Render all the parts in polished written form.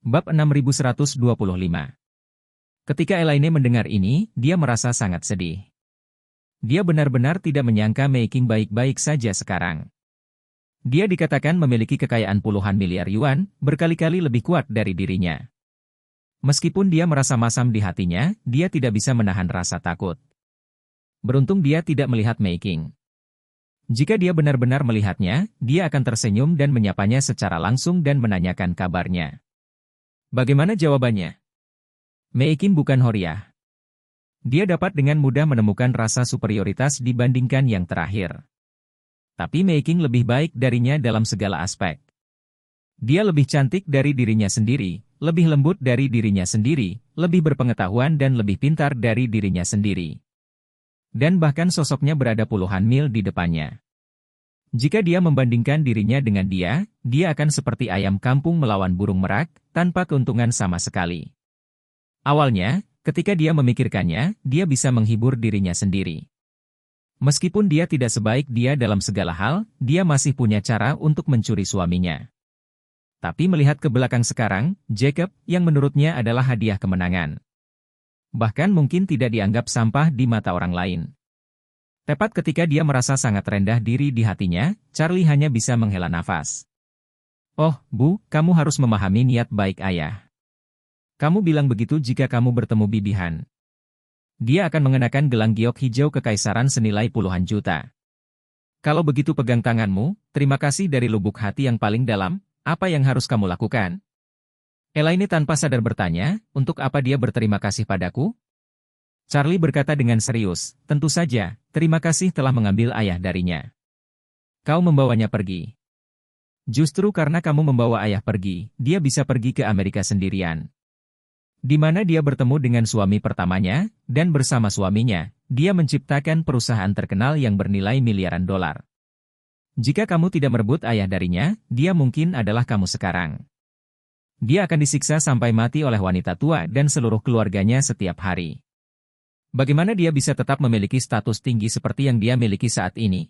Bab 6125. Ketika Elaine mendengar ini, dia merasa sangat sedih. Dia benar-benar tidak menyangka Mei Qing baik-baik saja sekarang. Dia dikatakan memiliki kekayaan puluhan miliar yuan, berkali-kali lebih kuat dari dirinya. Meskipun dia merasa masam di hatinya, dia tidak bisa menahan rasa takut. Beruntung dia tidak melihat Mei Qing. Jika dia benar-benar melihatnya, dia akan tersenyum dan menyapanya secara langsung dan menanyakan kabarnya. Bagaimana jawabannya? Mei Qing bukan Horiah. Dia dapat dengan mudah menemukan rasa superioritas dibandingkan yang terakhir. Tapi Mei Qing lebih baik darinya dalam segala aspek. Dia lebih cantik dari dirinya sendiri, lebih lembut dari dirinya sendiri, lebih berpengetahuan dan lebih pintar dari dirinya sendiri. Dan bahkan sosoknya berada puluhan mil di depannya. Jika dia membandingkan dirinya dengan dia akan seperti ayam kampung melawan burung merak, tanpa keuntungan sama sekali. Awalnya, ketika dia memikirkannya, dia bisa menghibur dirinya sendiri. Meskipun dia tidak sebaik dia dalam segala hal, dia masih punya cara untuk mencuri suaminya. Tapi melihat ke belakang sekarang, Jacob, yang menurutnya adalah hadiah kemenangan. Bahkan mungkin tidak dianggap sampah di mata orang lain. Tepat ketika dia merasa sangat rendah diri di hatinya, Charlie hanya bisa menghela nafas. Oh, Bu, kamu harus memahami niat baik ayah. Kamu bilang begitu jika kamu bertemu Bibi Han. Dia akan mengenakan gelang giok hijau kekaisaran senilai puluhan juta. Kalau begitu pegang tanganmu, terima kasih dari lubuk hati yang paling dalam, apa yang harus kamu lakukan? Elaine tanpa sadar bertanya, untuk apa dia berterima kasih padaku? Charlie berkata dengan serius, tentu saja, terima kasih telah mengambil ayah darinya. Kau membawanya pergi. Justru karena kamu membawa ayah pergi, dia bisa pergi ke Amerika sendirian. Di mana dia bertemu dengan suami pertamanya, dan bersama suaminya, dia menciptakan perusahaan terkenal yang bernilai miliaran dolar. Jika kamu tidak merebut ayah darinya, dia mungkin adalah kamu sekarang. Dia akan disiksa sampai mati oleh wanita tua dan seluruh keluarganya setiap hari. Bagaimana dia bisa tetap memiliki status tinggi seperti yang dia miliki saat ini?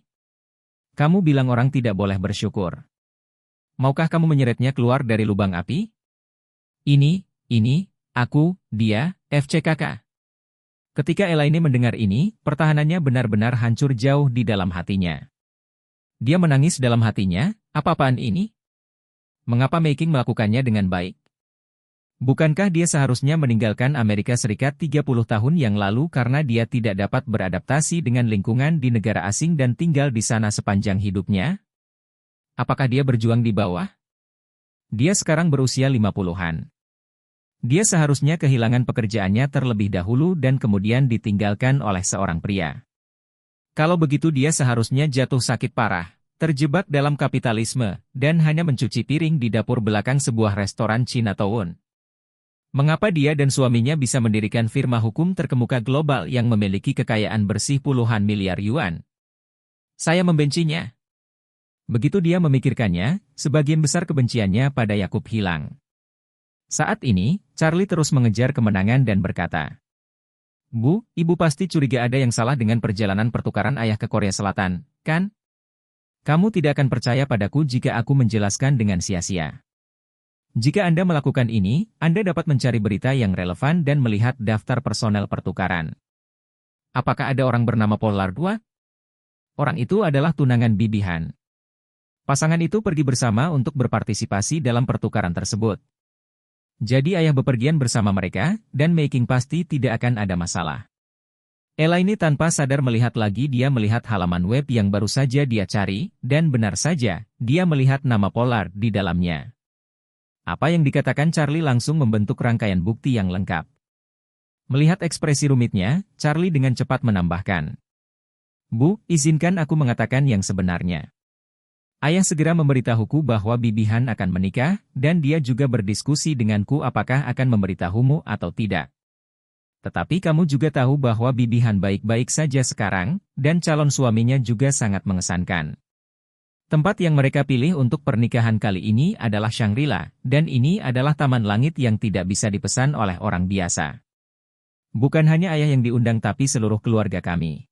Kamu bilang orang tidak boleh bersyukur. Maukah kamu menyeretnya keluar dari lubang api? Ini, aku, dia, FCKK. Ketika Elaine mendengar ini, pertahanannya benar-benar hancur jauh di dalam hatinya. Dia menangis dalam hatinya, apa-apaan ini? Mengapa Mei Qing melakukannya dengan baik? Bukankah dia seharusnya meninggalkan Amerika Serikat 30 tahun yang lalu karena dia tidak dapat beradaptasi dengan lingkungan di negara asing dan tinggal di sana sepanjang hidupnya? Apakah dia berjuang di bawah? Dia sekarang berusia 50-an. Dia seharusnya kehilangan pekerjaannya terlebih dahulu dan kemudian ditinggalkan oleh seorang pria. Kalau begitu dia seharusnya jatuh sakit parah, terjebak dalam kapitalisme, dan hanya mencuci piring di dapur belakang sebuah restoran Chinatown. Mengapa dia dan suaminya bisa mendirikan firma hukum terkemuka global yang memiliki kekayaan bersih puluhan miliar yuan? Saya membencinya. Begitu dia memikirkannya, sebagian besar kebenciannya pada Yakub hilang. Saat ini, Charlie terus mengejar kemenangan dan berkata, Bu, ibu pasti curiga ada yang salah dengan perjalanan pertukaran ayah ke Korea Selatan, kan? Kamu tidak akan percaya padaku jika aku menjelaskan dengan sia-sia. Jika Anda melakukan ini, Anda dapat mencari berita yang relevan dan melihat daftar personel pertukaran. Apakah ada orang bernama Pollard II? Orang itu adalah tunangan Bibi Han. Pasangan itu pergi bersama untuk berpartisipasi dalam pertukaran tersebut. Jadi ayah bepergian bersama mereka, dan Mei Qing pasti tidak akan ada masalah. Elaine tanpa sadar melihat lagi dia melihat halaman web yang baru saja dia cari, dan benar saja, dia melihat nama Pollard di dalamnya. Apa yang dikatakan Charlie langsung membentuk rangkaian bukti yang lengkap. Melihat ekspresi rumitnya, Charlie dengan cepat menambahkan. Bu, izinkan aku mengatakan yang sebenarnya. Ayah segera memberitahuku bahwa Bibi Han akan menikah, dan dia juga berdiskusi denganku apakah akan memberitahumu atau tidak. Tetapi kamu juga tahu bahwa Bibi Han baik-baik saja sekarang, dan calon suaminya juga sangat mengesankan. Tempat yang mereka pilih untuk pernikahan kali ini adalah Shangri-La, dan ini adalah taman langit yang tidak bisa dipesan oleh orang biasa. Bukan hanya ayah yang diundang tapi seluruh keluarga kami.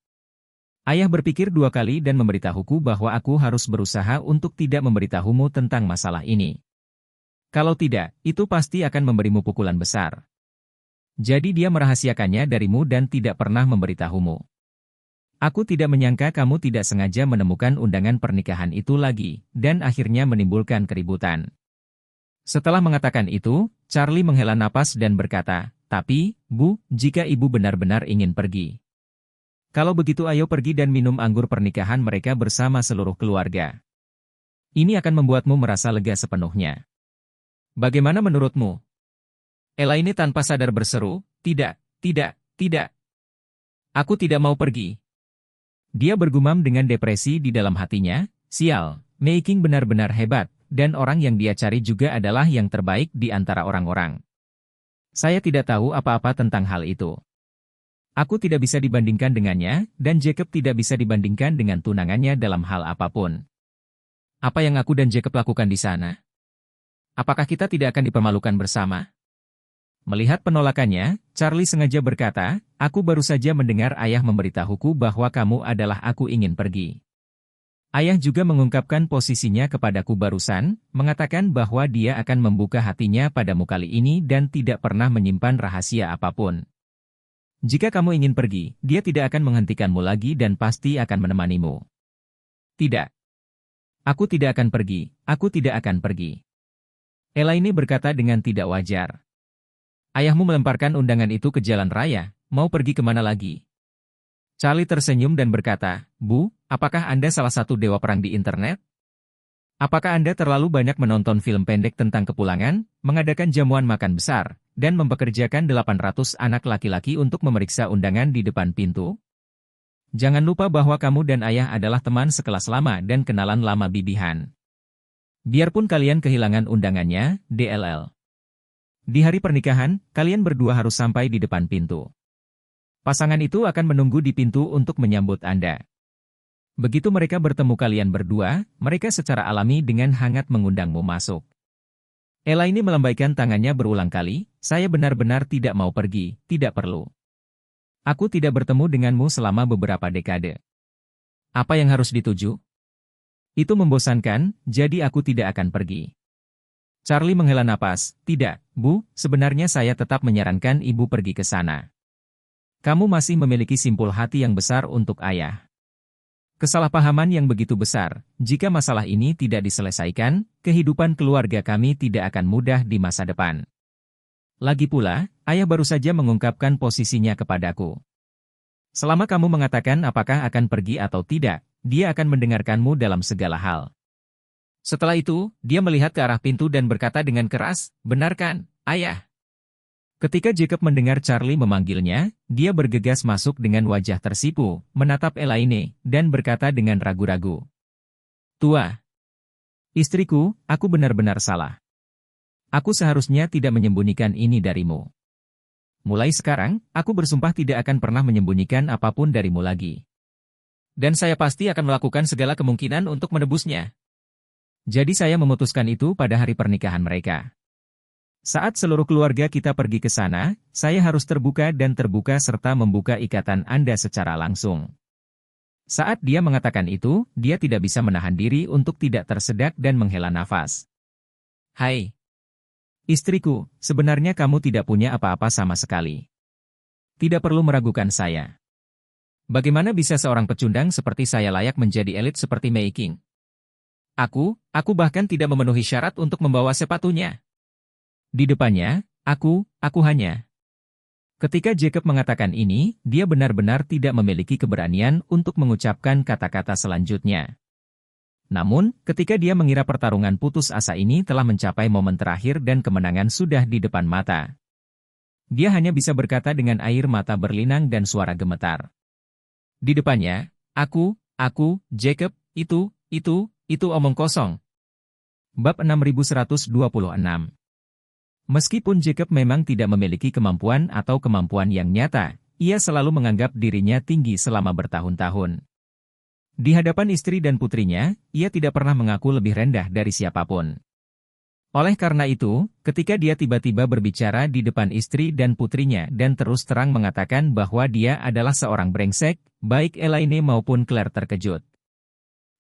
Ayah berpikir dua kali dan memberitahuku bahwa aku harus berusaha untuk tidak memberitahumu tentang masalah ini. Kalau tidak, itu pasti akan memberimu pukulan besar. Jadi dia merahasiakannya darimu dan tidak pernah memberitahumu. Aku tidak menyangka kamu tidak sengaja menemukan undangan pernikahan itu lagi, dan akhirnya menimbulkan keributan. Setelah mengatakan itu, Charlie menghela napas dan berkata, tapi, Bu, jika ibu benar-benar ingin pergi. Kalau begitu ayo pergi dan minum anggur pernikahan mereka bersama seluruh keluarga. Ini akan membuatmu merasa lega sepenuhnya. Bagaimana menurutmu? Elaine tanpa sadar berseru, tidak, tidak, tidak. Aku tidak mau pergi. Dia bergumam dengan depresi di dalam hatinya, sial, Mei Qing benar-benar hebat, dan orang yang dia cari juga adalah yang terbaik di antara orang-orang. Saya tidak tahu apa-apa tentang hal itu. Aku tidak bisa dibandingkan dengannya, dan Jacob tidak bisa dibandingkan dengan tunangannya dalam hal apapun. Apa yang aku dan Jacob lakukan di sana? Apakah kita tidak akan dipermalukan bersama? Melihat penolakannya, Charlie sengaja berkata, aku baru saja mendengar ayah memberitahuku bahwa kamu adalah aku ingin pergi. Ayah juga mengungkapkan posisinya kepadaku barusan, mengatakan bahwa dia akan membuka hatinya padamu kali ini dan tidak pernah menyimpan rahasia apapun. Jika kamu ingin pergi, dia tidak akan menghentikanmu lagi dan pasti akan menemanimu. Tidak. Aku tidak akan pergi, aku tidak akan pergi. Elaine berkata dengan tidak wajar. Ayahmu melemparkan undangan itu ke jalan raya, mau pergi kemana lagi? Charlie tersenyum dan berkata, Bu, apakah Anda salah satu dewa perang di internet? Apakah Anda terlalu banyak menonton film pendek tentang kepulangan, mengadakan jamuan makan besar, dan mempekerjakan 800 anak laki-laki untuk memeriksa undangan di depan pintu? Jangan lupa bahwa kamu dan ayah adalah teman sekelas lama dan kenalan lama bibihan. Biarpun kalian kehilangan undangannya, DLL. Di hari pernikahan, kalian berdua harus sampai di depan pintu. Pasangan itu akan menunggu di pintu untuk menyambut Anda. Begitu mereka bertemu kalian berdua, mereka secara alami dengan hangat mengundangmu masuk. Elaine melambaikan tangannya berulang kali, saya benar-benar tidak mau pergi, tidak perlu. Aku tidak bertemu denganmu selama beberapa dekade. Apa yang harus dituju? Itu membosankan, jadi aku tidak akan pergi. Charlie menghela napas, tidak, Bu, sebenarnya saya tetap menyarankan ibu pergi ke sana. Kamu masih memiliki simpul hati yang besar untuk ayah. Kesalahpahaman yang begitu besar, jika masalah ini tidak diselesaikan, kehidupan keluarga kami tidak akan mudah di masa depan. Lagi pula, ayah baru saja mengungkapkan posisinya kepadaku. Selama kamu mengatakan apakah akan pergi atau tidak, dia akan mendengarkanmu dalam segala hal. Setelah itu, dia melihat ke arah pintu dan berkata dengan keras, benar kan, ayah? Ketika Jacob mendengar Charlie memanggilnya, dia bergegas masuk dengan wajah tersipu, menatap Elaine, dan berkata dengan ragu-ragu. Tua. Istriku, aku benar-benar salah. Aku seharusnya tidak menyembunyikan ini darimu. Mulai sekarang, aku bersumpah tidak akan pernah menyembunyikan apapun darimu lagi. Dan saya pasti akan melakukan segala kemungkinan untuk menebusnya. Jadi saya memutuskan itu pada hari pernikahan mereka. Saat seluruh keluarga kita pergi ke sana, saya harus terbuka dan terbuka serta membuka ikatan Anda secara langsung. Saat dia mengatakan itu, dia tidak bisa menahan diri untuk tidak tersedak dan menghela nafas. Hai. Istriku, sebenarnya kamu tidak punya apa-apa sama sekali. Tidak perlu meragukan saya. Bagaimana bisa seorang pecundang seperti saya layak menjadi elit seperti Mei Qing? Aku bahkan tidak memenuhi syarat untuk membawa sepatunya. Di depannya, aku hanya. Ketika Jacob mengatakan ini, dia benar-benar tidak memiliki keberanian untuk mengucapkan kata-kata selanjutnya. Namun, ketika dia mengira pertarungan putus asa ini telah mencapai momen terakhir dan kemenangan sudah di depan mata, dia hanya bisa berkata dengan air mata berlinang dan suara gemetar. Di depannya, aku, Jacob, itu omong kosong. Bab 6126. Meskipun Jacob memang tidak memiliki kemampuan atau kemampuan yang nyata, ia selalu menganggap dirinya tinggi selama bertahun-tahun. Di hadapan istri dan putrinya, ia tidak pernah mengaku lebih rendah dari siapapun. Oleh karena itu, ketika dia tiba-tiba berbicara di depan istri dan putrinya dan terus terang mengatakan bahwa dia adalah seorang brengsek, baik Elaine maupun Claire terkejut.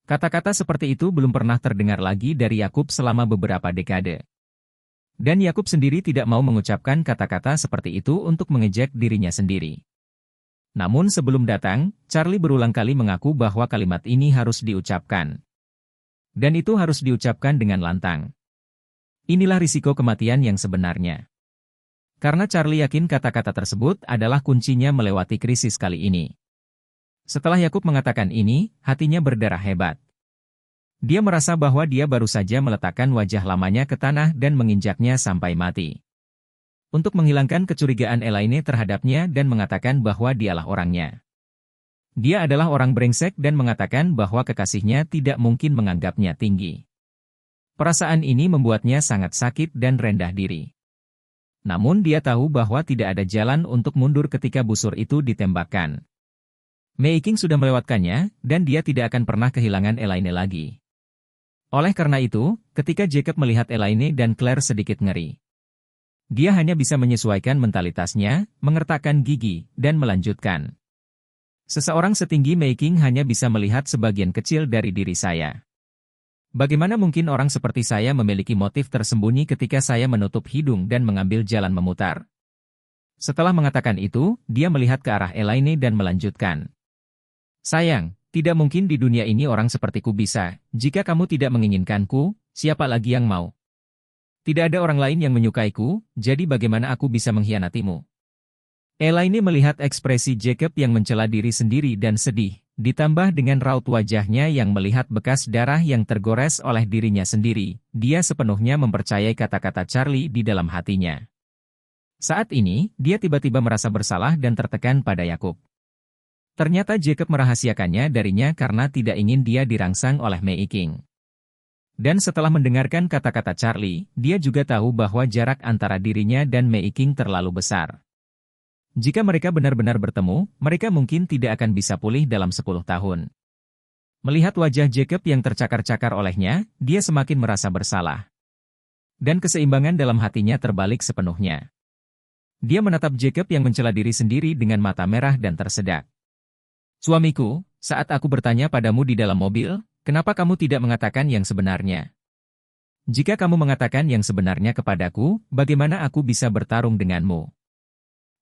Kata-kata seperti itu belum pernah terdengar lagi dari Yakub selama beberapa dekade. Dan Yakub sendiri tidak mau mengucapkan kata-kata seperti itu untuk mengejek dirinya sendiri. Namun sebelum datang, Charlie berulang kali mengaku bahwa kalimat ini harus diucapkan. Dan itu harus diucapkan dengan lantang. Inilah risiko kematian yang sebenarnya. Karena Charlie yakin kata-kata tersebut adalah kuncinya melewati krisis kali ini. Setelah Yakub mengatakan ini, hatinya berdarah hebat. Dia merasa bahwa dia baru saja meletakkan wajah lamanya ke tanah dan menginjaknya sampai mati. Untuk menghilangkan kecurigaan Elaine terhadapnya dan mengatakan bahwa dialah orangnya. Dia adalah orang brengsek dan mengatakan bahwa kekasihnya tidak mungkin menganggapnya tinggi. Perasaan ini membuatnya sangat sakit dan rendah diri. Namun dia tahu bahwa tidak ada jalan untuk mundur ketika busur itu ditembakkan. Mei Qing sudah melewatkannya, dan dia tidak akan pernah kehilangan Elaine lagi. Oleh karena itu, ketika Jacob melihat Elaine dan Claire sedikit ngeri. Dia hanya bisa menyesuaikan mentalitasnya, mengertakkan gigi, dan melanjutkan. Seseorang setinggi Mei Qing hanya bisa melihat sebagian kecil dari diri saya. Bagaimana mungkin orang seperti saya memiliki motif tersembunyi ketika saya menutup hidung dan mengambil jalan memutar? Setelah mengatakan itu, dia melihat ke arah Elaine dan melanjutkan. Sayang, tidak mungkin di dunia ini orang sepertiku bisa. Jika kamu tidak menginginkanku, siapa lagi yang mau? Tidak ada orang lain yang menyukaiku, jadi bagaimana aku bisa mengkhianatimu? Elaine melihat ekspresi Jacob yang mencela diri sendiri dan sedih. Ditambah dengan raut wajahnya yang melihat bekas darah yang tergores oleh dirinya sendiri, dia sepenuhnya mempercayai kata-kata Charlie di dalam hatinya. Saat ini, dia tiba-tiba merasa bersalah dan tertekan pada Yakub. Ternyata Jacob merahasiakannya darinya karena tidak ingin dia dirangsang oleh Mei Qing. Dan setelah mendengarkan kata-kata Charlie, dia juga tahu bahwa jarak antara dirinya dan Mei Qing terlalu besar. Jika mereka benar-benar bertemu, mereka mungkin tidak akan bisa pulih dalam 10 tahun. Melihat wajah Jacob yang tercakar-cakar olehnya, dia semakin merasa bersalah. Dan keseimbangan dalam hatinya terbalik sepenuhnya. Dia menatap Jacob yang mencela diri sendiri dengan mata merah dan tersedak. Suamiku, saat aku bertanya padamu di dalam mobil, kenapa kamu tidak mengatakan yang sebenarnya? Jika kamu mengatakan yang sebenarnya kepadaku, bagaimana aku bisa bertarung denganmu?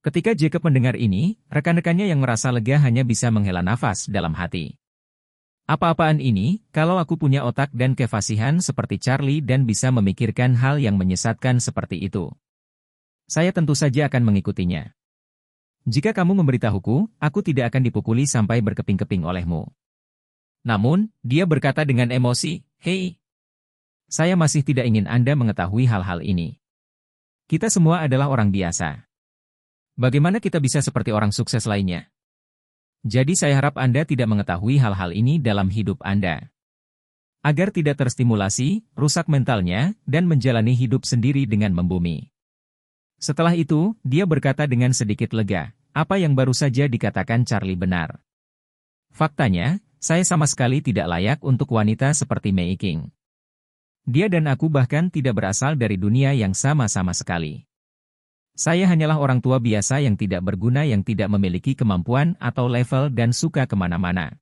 Ketika Jacob mendengar ini, rekan-rekannya yang merasa lega hanya bisa menghela nafas dalam hati. Apa-apaan ini, kalau aku punya otak dan kefasihan seperti Charlie dan bisa memikirkan hal yang menyesatkan seperti itu. Saya tentu saja akan mengikutinya. Jika kamu memberitahuku, aku tidak akan dipukuli sampai berkeping-keping olehmu. Namun, dia berkata dengan emosi, "Hei, saya masih tidak ingin Anda mengetahui hal-hal ini. Kita semua adalah orang biasa. Bagaimana kita bisa seperti orang sukses lainnya? Jadi saya harap Anda tidak mengetahui hal-hal ini dalam hidup Anda. Agar tidak terstimulasi, rusak mentalnya, dan menjalani hidup sendiri dengan membumi." Setelah itu, dia berkata dengan sedikit lega, apa yang baru saja dikatakan Charlie benar. Faktanya, saya sama sekali tidak layak untuk wanita seperti Mei Qing. Dia dan aku bahkan tidak berasal dari dunia yang sama-sama sekali. Saya hanyalah orang tua biasa yang tidak berguna yang tidak memiliki kemampuan atau level dan suka kemana-mana.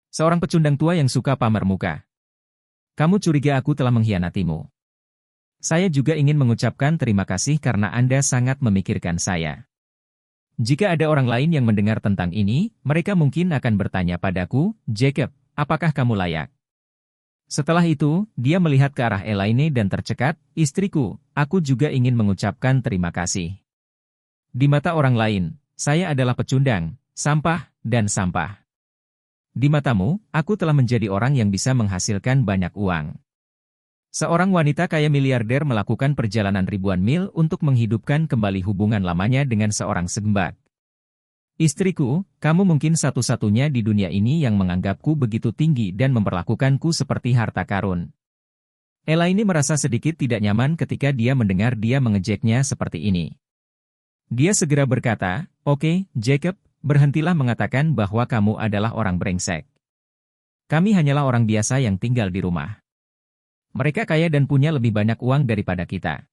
Seorang pecundang tua yang suka pamer muka. Kamu curiga aku telah mengkhianatimu. Saya juga ingin mengucapkan terima kasih karena Anda sangat memikirkan saya. Jika ada orang lain yang mendengar tentang ini, mereka mungkin akan bertanya padaku, Jacob, apakah kamu layak? Setelah itu, dia melihat ke arah Elaine dan tercekat, istriku, aku juga ingin mengucapkan terima kasih. Di mata orang lain, saya adalah pecundang, sampah, dan sampah. Di matamu, aku telah menjadi orang yang bisa menghasilkan banyak uang. Seorang wanita kaya miliarder melakukan perjalanan ribuan mil untuk menghidupkan kembali hubungan lamanya dengan seorang sembah. Istriku, kamu mungkin satu-satunya di dunia ini yang menganggapku begitu tinggi dan memperlakukanku seperti harta karun. Elaine merasa sedikit tidak nyaman ketika dia mendengar dia mengejeknya seperti ini. Dia segera berkata, "Oke, Jacob, berhentilah mengatakan bahwa kamu adalah orang brengsek. Kami hanyalah orang biasa yang tinggal di rumah. Mereka kaya dan punya lebih banyak uang daripada kita.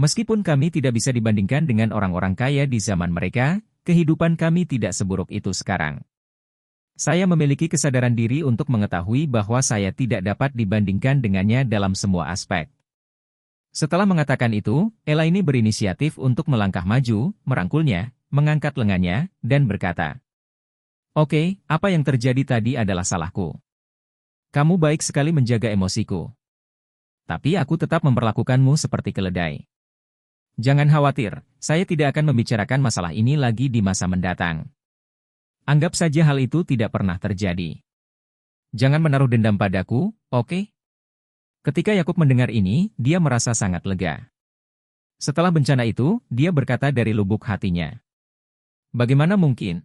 Meskipun kami tidak bisa dibandingkan dengan orang-orang kaya di zaman mereka, kehidupan kami tidak seburuk itu sekarang. Saya memiliki kesadaran diri untuk mengetahui bahwa saya tidak dapat dibandingkan dengannya dalam semua aspek. Setelah mengatakan itu, Elaine berinisiatif untuk melangkah maju, merangkulnya, mengangkat lengannya, dan berkata, "Oke, apa yang terjadi tadi adalah salahku. Kamu baik sekali menjaga emosiku. Tapi aku tetap memperlakukanmu seperti keledai. Jangan khawatir, saya tidak akan membicarakan masalah ini lagi di masa mendatang. Anggap saja hal itu tidak pernah terjadi. Jangan menaruh dendam padaku, oke?" Ketika Yakub mendengar ini, dia merasa sangat lega. Setelah bencana itu, dia berkata dari lubuk hatinya, "Bagaimana mungkin?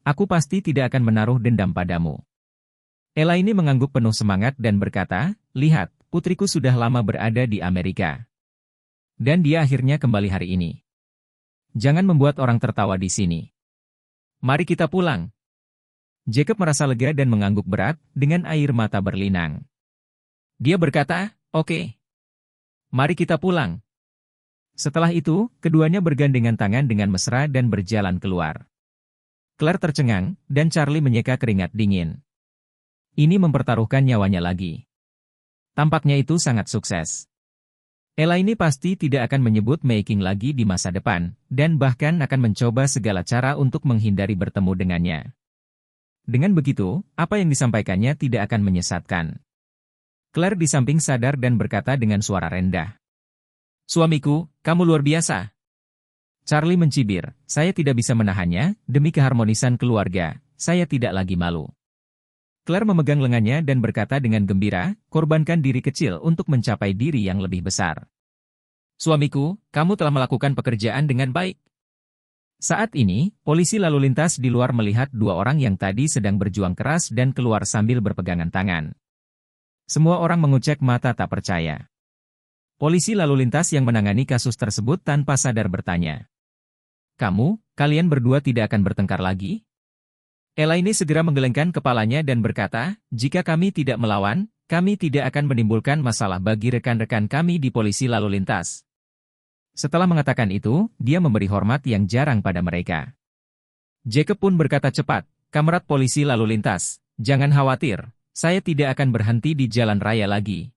Aku pasti tidak akan menaruh dendam padamu." Elaine mengangguk penuh semangat dan berkata, "Lihat, putriku sudah lama berada di Amerika. Dan dia akhirnya kembali hari ini. Jangan membuat orang tertawa di sini. Mari kita pulang." Jacob merasa lega dan mengangguk berat, dengan air mata berlinang. Dia berkata, "Oke. Mari kita pulang." Setelah itu, keduanya bergandengan tangan dengan mesra dan berjalan keluar. Claire tercengang, dan Charlie menyeka keringat dingin. Ini mempertaruhkan nyawanya lagi. Tampaknya itu sangat sukses. Elaine pasti tidak akan menyebut Mei Qing lagi di masa depan, dan bahkan akan mencoba segala cara untuk menghindari bertemu dengannya. Dengan begitu, apa yang disampaikannya tidak akan menyesatkan. Claire di samping sadar dan berkata dengan suara rendah, "Suamiku, kamu luar biasa." Charlie mencibir, "Saya tidak bisa menahannya, demi keharmonisan keluarga, saya tidak lagi malu." Claire memegang lengannya dan berkata dengan gembira, "Korbankan diri kecil untuk mencapai diri yang lebih besar. Suamiku, kamu telah melakukan pekerjaan dengan baik." Saat ini, polisi lalu lintas di luar melihat dua orang yang tadi sedang berjuang keras dan keluar sambil berpegangan tangan. Semua orang mengucek mata tak percaya. Polisi lalu lintas yang menangani kasus tersebut tanpa sadar bertanya, Kalian berdua tidak akan bertengkar lagi?" Elaine segera menggelengkan kepalanya dan berkata, "Jika kami tidak melawan, kami tidak akan menimbulkan masalah bagi rekan-rekan kami di polisi lalu lintas." Setelah mengatakan itu, dia memberi hormat yang jarang pada mereka. Jacob pun berkata cepat, "Kamerat polisi lalu lintas, jangan khawatir. Saya tidak akan berhenti di jalan raya lagi."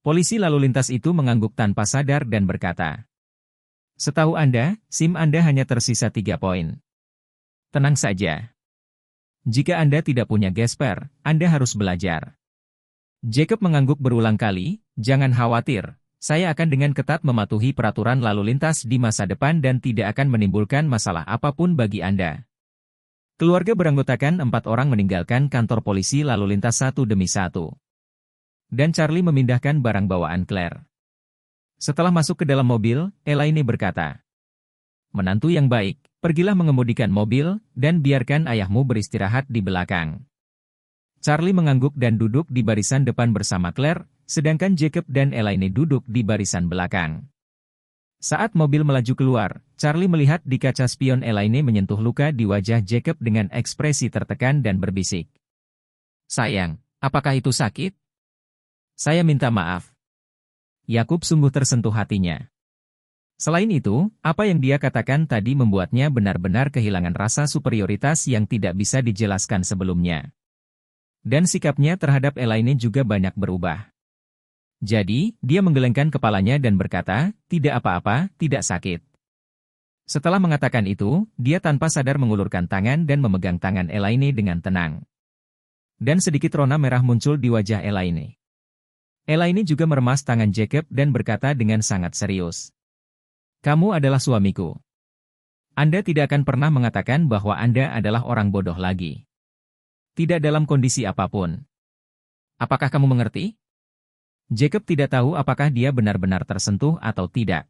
Polisi lalu lintas itu mengangguk tanpa sadar dan berkata, "Setahu Anda, SIM Anda hanya tersisa 3 poin. Tenang saja. Jika Anda tidak punya gesper, Anda harus belajar." Jacob mengangguk berulang kali, "Jangan khawatir, saya akan dengan ketat mematuhi peraturan lalu lintas di masa depan dan tidak akan menimbulkan masalah apapun bagi Anda." Keluarga beranggotakan 4 orang meninggalkan kantor polisi lalu lintas satu demi satu. Dan Charlie memindahkan barang bawaan Claire. Setelah masuk ke dalam mobil, Elaine berkata, "Menantu yang baik, pergilah mengemudikan mobil, dan biarkan ayahmu beristirahat di belakang." Charlie mengangguk dan duduk di barisan depan bersama Claire, sedangkan Jacob dan Elaine duduk di barisan belakang. Saat mobil melaju keluar, Charlie melihat di kaca spion Elaine menyentuh luka di wajah Jacob dengan ekspresi tertekan dan berbisik, "Sayang, apakah itu sakit?" "Saya minta maaf." Yakub sungguh tersentuh hatinya. Selain itu, apa yang dia katakan tadi membuatnya benar-benar kehilangan rasa superioritas yang tidak bisa dijelaskan sebelumnya. Dan sikapnya terhadap Elaine juga banyak berubah. Jadi, dia menggelengkan kepalanya dan berkata, "Tidak apa-apa, tidak sakit." Setelah mengatakan itu, dia tanpa sadar mengulurkan tangan dan memegang tangan Elaine dengan tenang. Dan sedikit rona merah muncul di wajah Elaine. Elaine juga meremas tangan Jacob dan berkata dengan sangat serius, "Kamu adalah suamiku. Anda tidak akan pernah mengatakan bahwa Anda adalah orang bodoh lagi. Tidak dalam kondisi apapun. Apakah kamu mengerti?" Jacob tidak tahu apakah dia benar-benar tersentuh atau tidak.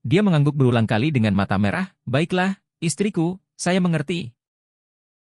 Dia mengangguk berulang kali dengan mata merah, "Baiklah, istriku, saya mengerti."